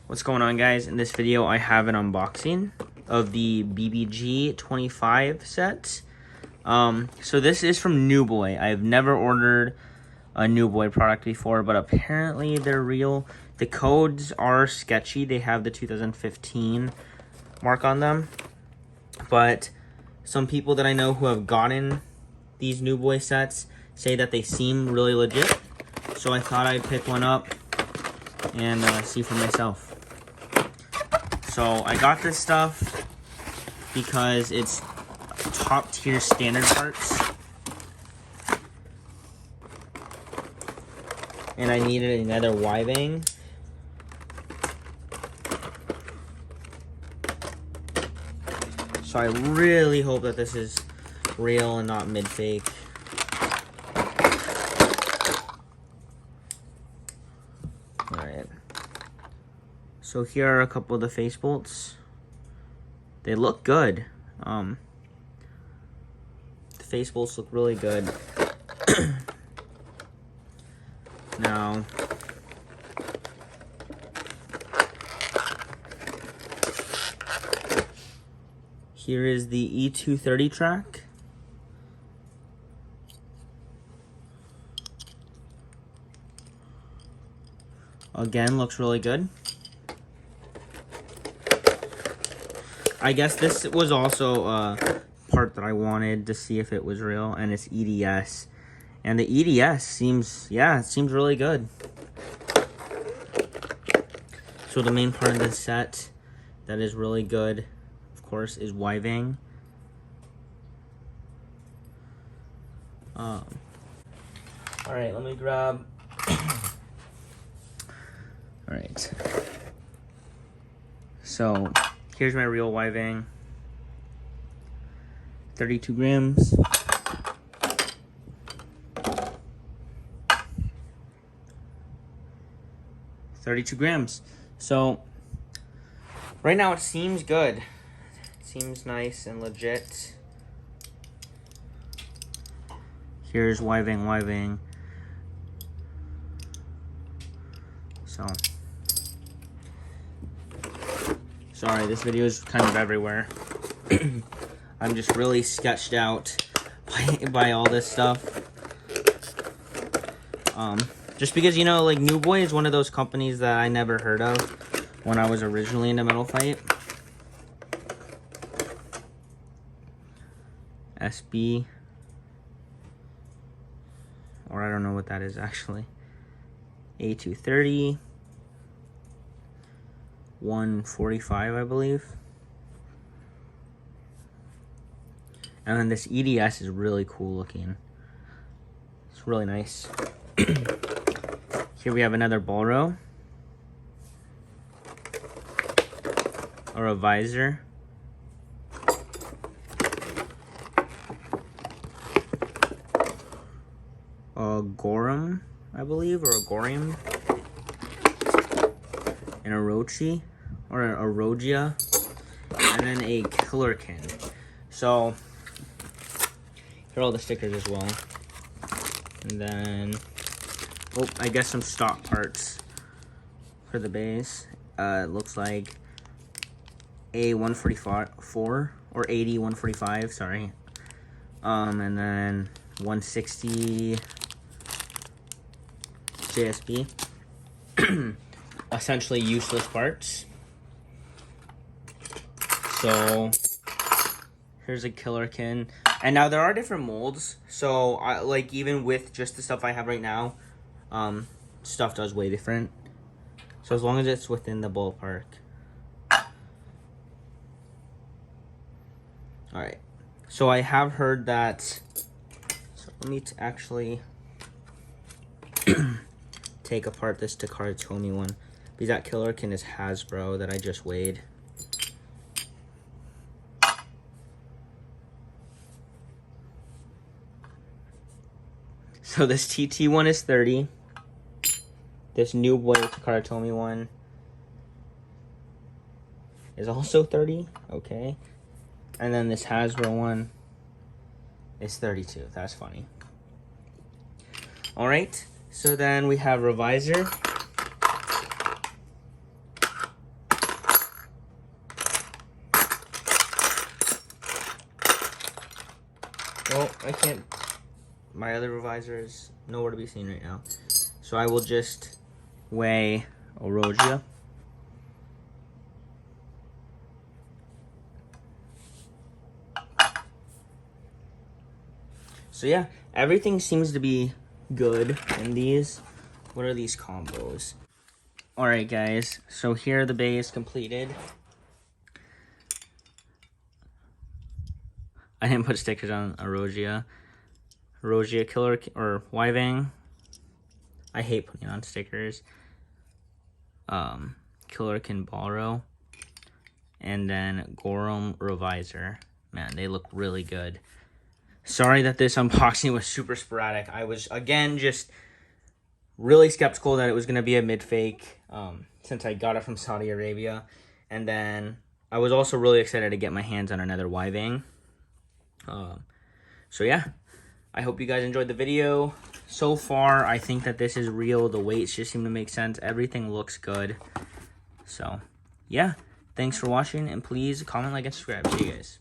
What's going on, guys? In this video I have an unboxing of the BBG-25 set. So this is from newboy. I've never ordered a newboy product before, but apparently they're real. The codes are sketchy. They have the 2015 mark on them, but some people that I know who have gotten these newboy sets say that they seem really legit. So I thought I'd pick one up and see for myself. So I got this stuff because it's top tier standard parts, and I needed another Y-bang. So I really hope that this is real and not mid-fake. Alright. So here are a couple of the face bolts. They look good. The face bolts look really good. Now, here is the E230 track. Again, looks really good. I guess this was also a part that I wanted to see if it was real, and it's EDS. And the EDS seems, yeah, it seems really good. So the main part of this set that is really good, of course, is Y-bang. Alright, let me grab... Alright. So, here's my real Y-bang. 32 grams. So, right now it seems good. It seems nice and legit. Here's Y-bang. So, sorry, this video is kind of everywhere. I'm just really sketched out by all this stuff. Just because, you know, like, newboy is one of those companies that I never heard of when I was originally into Metal Fight. SB. Or I don't know what that is, actually. A230. 145, I believe. And then this EDS is really cool looking. It's really nice. Here we have another ball row. Or a visor. A Gorum, I believe, or a Gorium. An Orochi, or an Orogia. And then a Killerkin. So, here are all the stickers as well. And then, oh, I guess some stock parts for the base. It looks like A144 or AD145, sorry. And then 160 JSP. Essentially useless parts. So here's a Killerkin. And now there are different molds, so like even with just the stuff I have right now, stuff does way different. So as long as it's within the ballpark. Alright, so I have heard that, so let me actually take apart this Takara Tomy one, because that Killerkin is Hasbro that I just weighed. So this TT one is 30. This newboy Takara Tomy one is also 30. Okay. And then this Hasbro one is 32. That's funny. Alright. So then we have Revisor. Well, I can't. My other revisor is nowhere to be seen right now. So I will just weigh Orogia. So yeah, everything seems to be good in these. What are these combos? Alright guys, so here are the bays completed. I didn't put stickers on Orogia. Orogia Killer or Wyvang. I hate putting on stickers. Killer Kinbalro. And then Gorum Revisor. Man, they look really good. Sorry that this unboxing was super sporadic. I was, again, just really skeptical that it was going to be a mid-fake since I got it from Saudi Arabia. And then I was also really excited to get my hands on another Wyvang. So yeah, I hope you guys enjoyed the video. So far, I think that this is real. The weights just seem to make sense. Everything looks good. So yeah, thanks for watching, and please comment, like, and subscribe. See you guys.